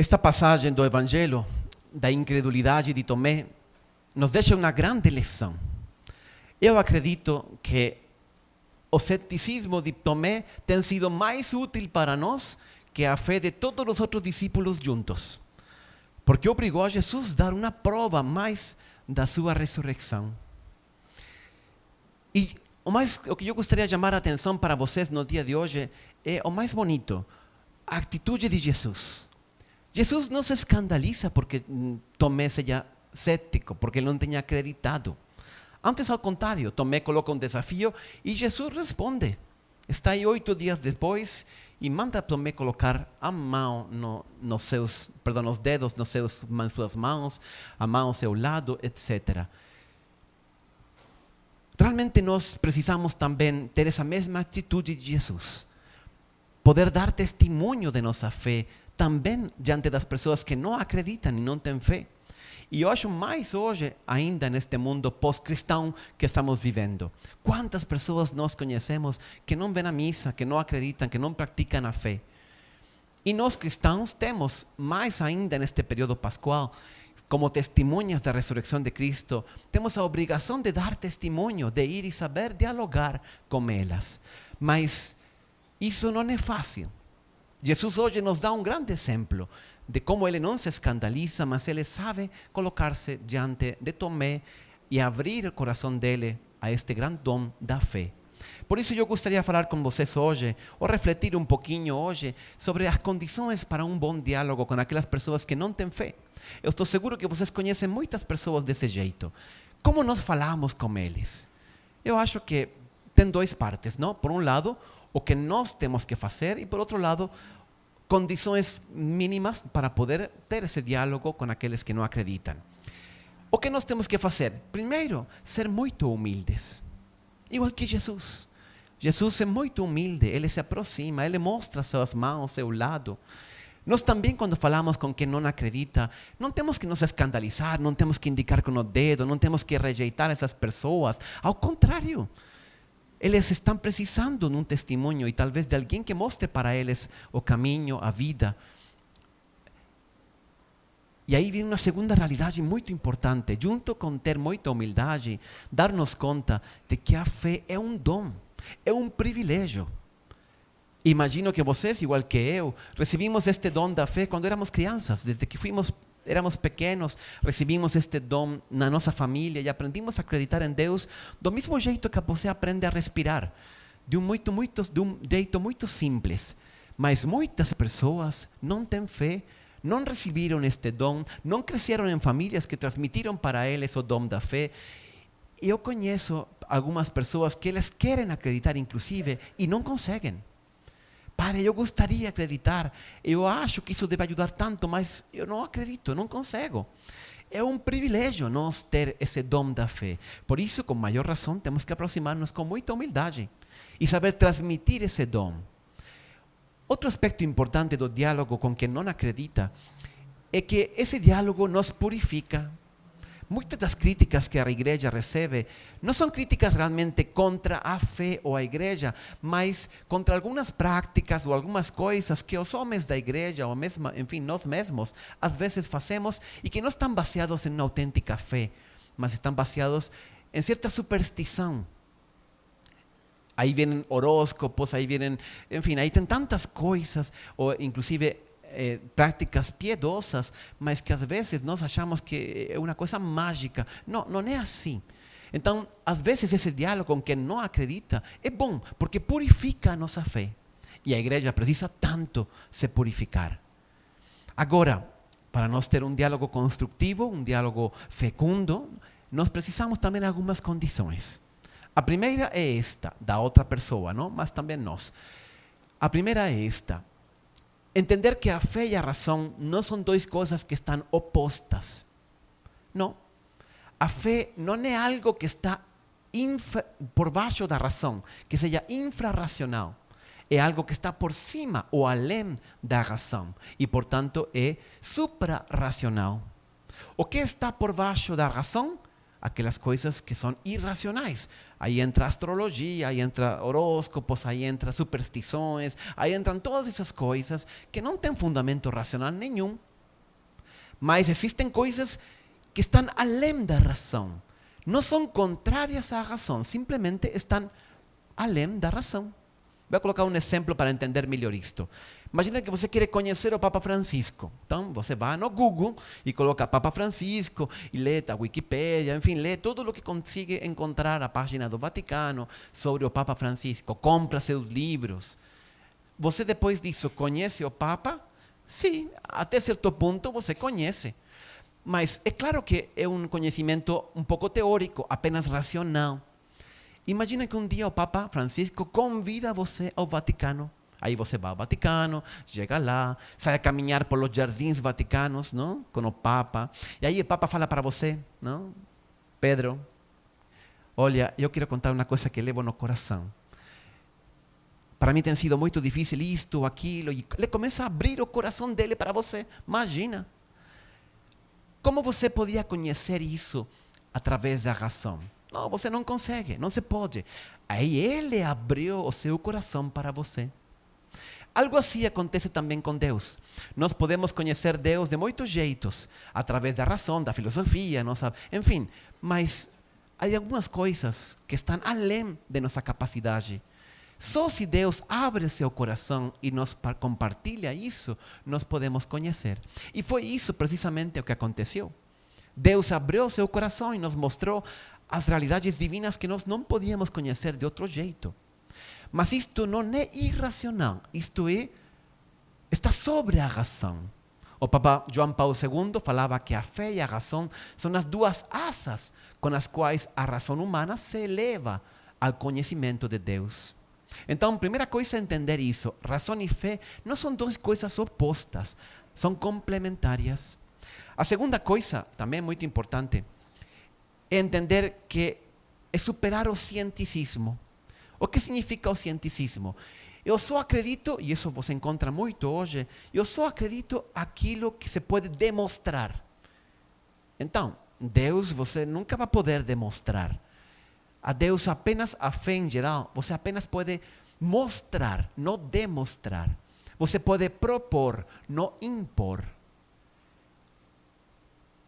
Esta passagem do Evangelho da incredulidade de Tomé nos deixa uma grande lição. Eu acredito que o ceticismo de Tomé tem sido mais útil para nós que a fé de todos os outros discípulos juntos, porque obrigou a Jesus a dar uma prova mais da sua ressurreição. E o que eu gostaria de chamar a atenção para vocês no dia de hoje é o mais bonito, a atitude de Jesus. Jesus não se escandaliza porque Tomé seja cético, porque ele não tenha acreditado. Antes, ao contrário, Tomé coloca um desafio e Jesus responde. Está aí 8 dias depois e manda Tomé colocar a mão os dedos nas suas mãos, a mão ao seu lado, etc. Realmente nós precisamos também ter essa mesma atitude de Jesus. Poder dar testemunho de nossa fé também diante das pessoas que não acreditam e não têm fé. E eu acho mais hoje ainda neste mundo pós-cristão que estamos vivendo. Quantas pessoas nós conhecemos que não vêm à missa, que não acreditam, que não praticam a fé. E nós cristãos temos, mais ainda neste período pascual, como testemunhas da ressurreição de Cristo, temos a obrigação de dar testemunho, de ir e saber dialogar com elas. Mas isso não é fácil. Jesus hoje nos dá um grande exemplo de como ele não se escandaliza, mas ele sabe colocar-se diante de Tomé e abrir o coração dele a este grande dom da fé. Por isso eu gostaria de falar com vocês hoje, ou refletir um pouquinho hoje, sobre as condições para um bom diálogo com aquelas pessoas que não têm fé. Eu estou seguro que vocês conhecem muitas pessoas desse jeito. Como nós falamos com eles? Eu acho que tem 2 partes, não? Por um lado, o que nós temos que fazer e por outro lado, condições mínimas para poder ter esse diálogo com aqueles que não acreditam. O que nós temos que fazer? Primeiro, ser muito humildes. Igual que Jesus. Jesus é muito humilde, ele se aproxima, ele mostra suas mãos, seu lado. Nós também, quando falamos com quem não acredita, não temos que nos escandalizar, não temos que indicar com o dedo, não temos que rejeitar essas pessoas. Ao contrário, eles estão precisando de um testemunho e talvez de alguém que mostre para eles o caminho, a vida. E aí vem uma segunda realidade muito importante. Junto com ter muita humildade, dar-nos conta de que a fé é um dom, é um privilégio. Imagino que vocês, igual que eu, recebimos este dom da fé quando éramos crianças. Desde que éramos pequenos, recebimos este dom na nossa família e aprendimos a acreditar em Deus do mesmo jeito que você aprende a respirar, de um jeito muito simples. Mas muitas pessoas não têm fé, não receberam este dom, não cresceram em famílias que transmitiram para eles o dom da fé. Eu conheço algumas pessoas que eles querem acreditar inclusive e não conseguem. Padre, eu gostaria de acreditar, eu acho que isso deve ajudar tanto, mas eu não acredito, eu não consigo. É um privilégio nós ter esse dom da fé. Por isso, com maior razão, temos que aproximar-nos com muita humildade e saber transmitir esse dom. Outro aspecto importante do diálogo com quem não acredita é que esse diálogo nos purifica. Muitas das críticas que a igreja recebe não são críticas realmente contra a fé ou a igreja, mas contra algumas práticas ou algumas coisas que os homens da igreja, ou mesmo, enfim, nós mesmos, às vezes fazemos e que não estão baseados em uma autêntica fé, mas estão baseados em certa superstição. Aí vêm horóscopos, aí vêm, enfim, aí tem tantas coisas, ou inclusive práticas piedosas, mas que às vezes nós achamos que é uma coisa mágica. Não, não é assim. Então, às vezes esse diálogo com quem não acredita é bom, porque purifica a nossa fé. E a igreja precisa tanto se purificar. Agora, para nós ter um diálogo construtivo, um diálogo fecundo, nós precisamos também de algumas condições. A primeira é esta, da outra pessoa, não? Mas também nós. A primeira é esta. Entender que a fé e a razão não são 2 coisas que estão opostas. Não. A fé não é algo que está por baixo da razão, que seja infrarracional. É algo que está por cima ou além da razão e, portanto, é suprarracional. O que está por baixo da razão? Aquelas coisas que são irracionais. Aí entra astrologia, aí entra horóscopos, aí entra superstições, aí entram todas essas coisas que não têm fundamento racional nenhum. Mas existem coisas que estão além da razão. Não são contrárias à razão, simplesmente estão além da razão. Vou colocar um exemplo para entender melhor isto. Imagina que você quer conhecer o Papa Francisco. Então, você vai no Google e coloca Papa Francisco e lê a Wikipédia, enfim, lê tudo o que consiga encontrar na página do Vaticano sobre o Papa Francisco. Compra seus livros. Você, depois disso, conhece o Papa? Sim, até certo ponto você conhece. Mas é claro que é um conhecimento um pouco teórico, apenas racional. Imagina que um dia o Papa Francisco convida você ao Vaticano. Aí você vai ao Vaticano, chega lá, sai a caminhar por los jardins vaticanos, não? Com o Papa. E aí o Papa fala para você, não? Pedro, olha, eu quero contar uma coisa que levo no coração. Para mim tem sido muito difícil isto, aquilo. E ele começa a abrir o coração dele para você. Imagina. Como você podia conhecer isso através da razão? Não, você não consegue, não se pode. Aí ele abriu o seu coração para você. Algo assim acontece também com Deus. Nós podemos conhecer Deus de muitos jeitos, através da razão, da filosofia, enfim. Mas há algumas coisas que estão além de nossa capacidade. Só se Deus abre seu coração e nos compartilha isso, nós podemos conhecer. E foi isso precisamente o que aconteceu. Deus abriu seu coração e nos mostrou as realidades divinas que nós não podíamos conhecer de outro jeito. Mas isto não é irracional, isto está sobre a razão. O Papa João Paulo II falava que a fé e a razão são as duas asas com as quais a razão humana se eleva ao conhecimento de Deus. Então, primeira coisa é entender isso. Razão e fé não são duas coisas opostas, são complementares. A segunda coisa, também muito importante, é entender que é superar o cienticismo. O que significa o cienticismo? Eu só acredito, e isso você encontra muito hoje, eu só acredito aquilo que se pode demonstrar. Então, Deus você nunca vai poder demonstrar. A Deus apenas, a fé em geral, você apenas pode mostrar, não demonstrar. Você pode propor, não impor.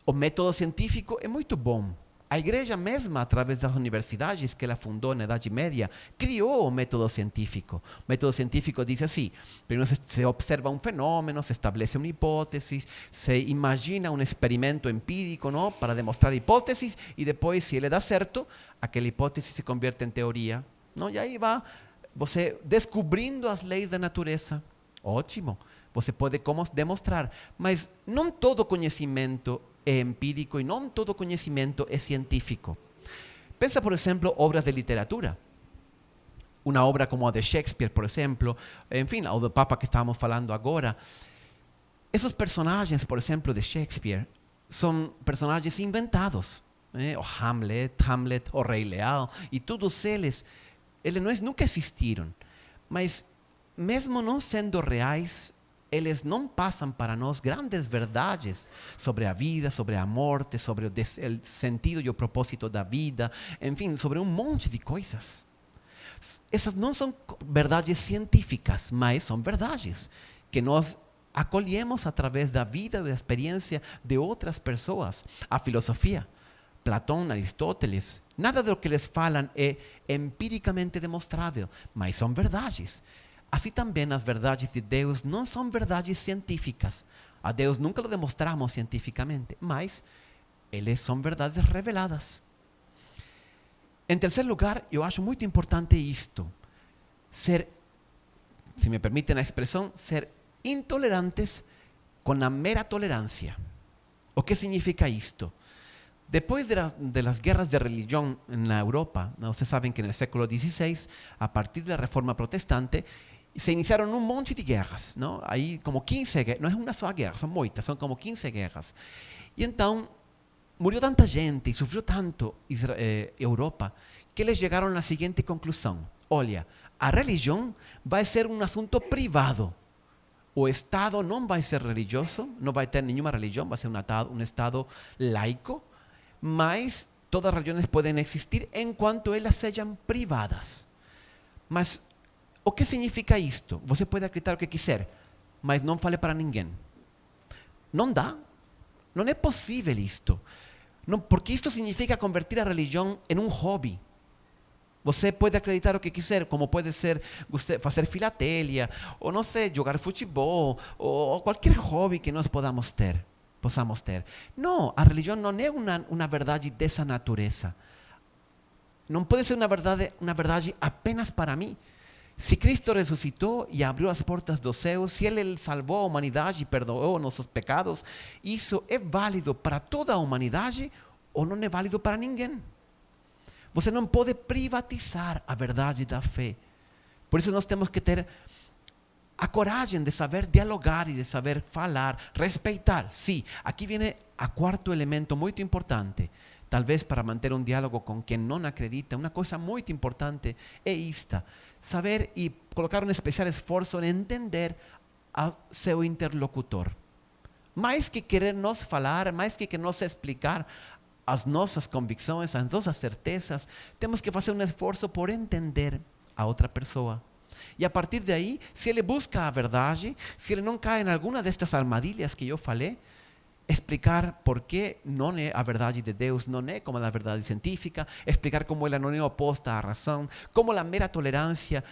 O método científico é muito bom. A igreja mesma, através das universidades que ela fundou na Idade Média, criou o método científico. O método científico diz assim: primeiro se observa um fenômeno, se estabelece uma hipótese, se imagina um experimento empírico, não, para demonstrar hipóteses, e depois, se ele dá certo, aquela hipótese se converte em teoria. Não? E aí vai você descobrindo as leis da natureza. Ótimo, você pode demonstrar, mas não todo conhecimento é empírico e não todo conhecimento é científico. Pensa, por exemplo, obras de literatura. Uma obra como a de Shakespeare, por exemplo, enfim, ou do Papa que estávamos falando agora. Esses personagens, por exemplo, de Shakespeare, são personagens inventados. O Hamlet, o Rei Leão, e todos eles nunca existiram. Mas, mesmo não sendo reais, eles não passam para nós grandes verdades sobre a vida, sobre a morte, sobre o sentido e o propósito da vida, enfim, sobre um monte de coisas. Essas não são verdades científicas, mas são verdades que nós acolhemos através da vida e da experiência de outras pessoas. A filosofia, Platão, Aristóteles, nada do que eles falam é empiricamente demonstrável, mas são verdades. Assim também as verdades de Deus não são verdades científicas. A Deus nunca lo demonstramos cientificamente, mas eles são verdades reveladas. Em terceiro lugar, eu acho muito importante isto. Ser, se me permitem a expressão, ser intolerantes com a mera tolerância. O que significa isto? Depois de las guerras de religión en la Europa, ustedes saben que en el século XVI, a partir de la Reforma Protestante, se iniciaron un montón de guerras, ¿no? Hay como 15 guerras, no es una sola guerra, son muchas, son como 15 guerras. Y entonces murió tanta gente y sufrió tanto Europa que les llegaron a la siguiente conclusión: olha, a religión va a ser un asunto privado. O Estado no va a ser religioso, no va a tener ninguna religión, va a ser un Estado laico, mas todas as religiões podem existir enquanto elas sejam privadas. Mas o que significa isto? Você pode acreditar o que quiser, mas não fale para ninguém. Não dá. Não é possível isto. Não, porque isto significa convertir a religião em um hobby. Você pode acreditar o que quiser, como pode ser você fazer filatelia, ou não sei, jogar futebol, ou qualquer hobby que nós possamos ter. Não, a religião não é uma verdade dessa natureza. Não pode ser uma verdade apenas para mim. Se Cristo ressuscitou e abriu as portas do céu, se Ele salvou a humanidade e perdoou nossos pecados, isso é válido para toda a humanidade ou não é válido para ninguém. Você não pode privatizar a verdade da fé. Por isso nós temos que ter a coragem de saber dialogar e de saber falar, respeitar. Sim, aqui vem o quarto elemento muito importante. Talvez para manter um diálogo com quem não acredita, uma coisa muito importante é esta. Saber e colocar um especial esforço em entender a seu interlocutor. Mais que querer nos falar, mais que nos explicar as nossas convicções, as nossas certezas, temos que fazer um esforço por entender a outra pessoa. E a partir daí, se ele busca a verdade, se ele não cai em alguma destas armadilhas que eu falei, explicar por que não é a verdade de Deus, não é como a verdade científica, explicar como ela não é oposta à razão, como a mera tolerância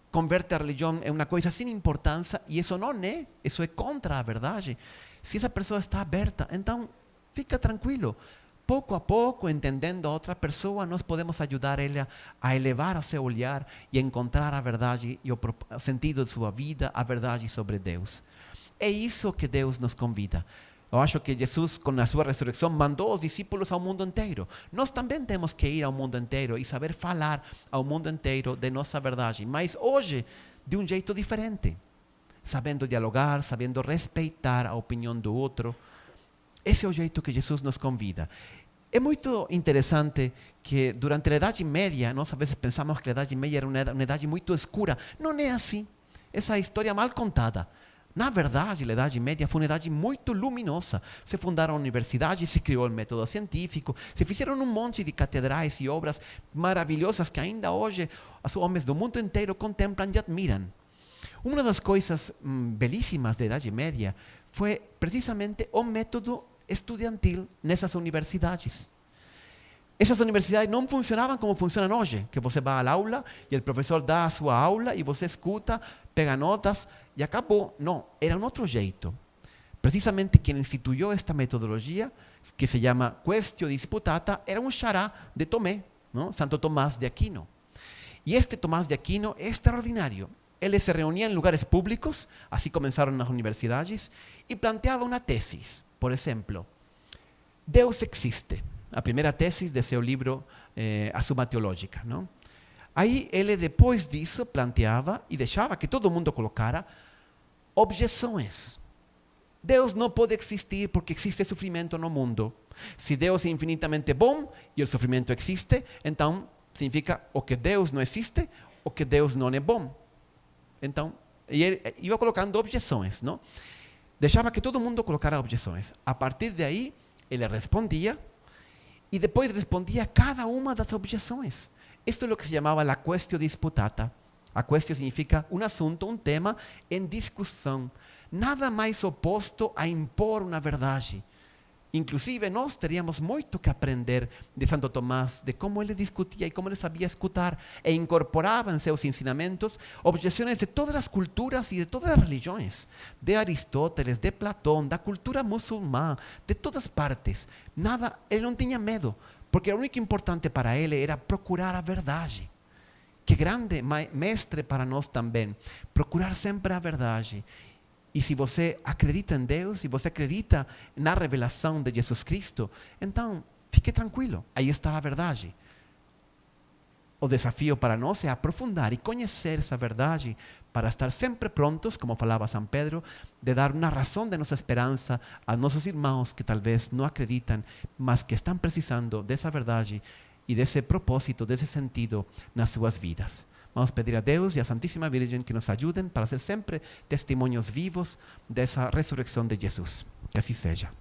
converte a religião em uma coisa sem importância, e isso não é, isso é contra a verdade. Se essa pessoa está aberta, então fica tranquilo. Pouco a pouco, entendendo a outra pessoa, nós podemos ajudar ela a elevar o seu olhar e encontrar a verdade e o sentido de sua vida, a verdade sobre Deus. É isso que Deus nos convida. Eu acho que Jesus, com a sua ressurreição, mandou os discípulos ao mundo inteiro. Nós também temos que ir ao mundo inteiro e saber falar ao mundo inteiro de nossa verdade. Mas hoje, de um jeito diferente. Sabendo dialogar, sabendo respeitar a opinião do outro. Esse é o jeito que Jesus nos convida. É muito interessante que durante a Idade Média, nós às vezes pensamos que a Idade Média era uma idade muito escura. Não é assim. Essa é a história mal contada. Na verdade, a Idade Média foi uma idade muito luminosa. Se fundaram universidades, se criou o método científico, se fizeram um monte de catedrais e obras maravilhosas que ainda hoje os homens do mundo inteiro contemplam e admiram. Uma das coisas belíssimas da Idade Média foi precisamente o método estudantil nessas universidades. Essas universidades não funcionavam como funcionam hoje, que você vai à aula e o professor dá a sua aula e você escuta, pega notas e acabou. Não, era um outro jeito. Precisamente quem instituiu esta metodologia, que se chama Quaestio Disputata, era um xará de Tomé, não? Santo Tomás de Aquino. E este Tomás de Aquino é extraordinário. Ele se reunia em lugares públicos, assim começaram nas universidades, e planteava uma tese. Por exemplo, Deus existe. A primeira tese de seu livro, A Suma Teológica. Não? Aí ele, depois disso, planteava e deixava que todo mundo colocara objeções. Deus não pode existir porque existe sofrimento no mundo. Se Deus é infinitamente bom e o sofrimento existe, então significa ou que Deus não existe ou que Deus não é bom. Então, e ele ia colocando objeções, não? Deixava que todo mundo colocara objeções. A partir daí, ele respondia e depois respondia cada uma das objeções. Isto é o que se chamava a quaestio disputata. A quaestio significa um assunto, um tema em discussão. Nada mais oposto a impor uma verdade. Inclusive, nós teríamos muito que aprender de Santo Tomás, de como ele discutia e como ele sabia escutar e incorporava em seus ensinamentos objeções de todas as culturas e de todas as religiões, de Aristóteles, de Platão, da cultura muçulmana, de todas partes. Nada, ele não tinha medo, porque o único importante para ele era procurar a verdade. Que grande mestre para nós também, procurar sempre a verdade. E se você acredita em Deus, se você acredita na revelação de Jesus Cristo, então fique tranquilo, aí está a verdade. O desafio para nós é aprofundar e conhecer essa verdade para estar sempre prontos, como falava São Pedro, de dar uma razão de nossa esperança a nossos irmãos que talvez não acreditam, mas que estão precisando dessa verdade e desse propósito, desse sentido nas suas vidas. Vamos pedir a Deus e a Santíssima Virgem que nos ajudem para ser sempre testemunhos vivos dessa ressurreição de Jesus. Que assim seja.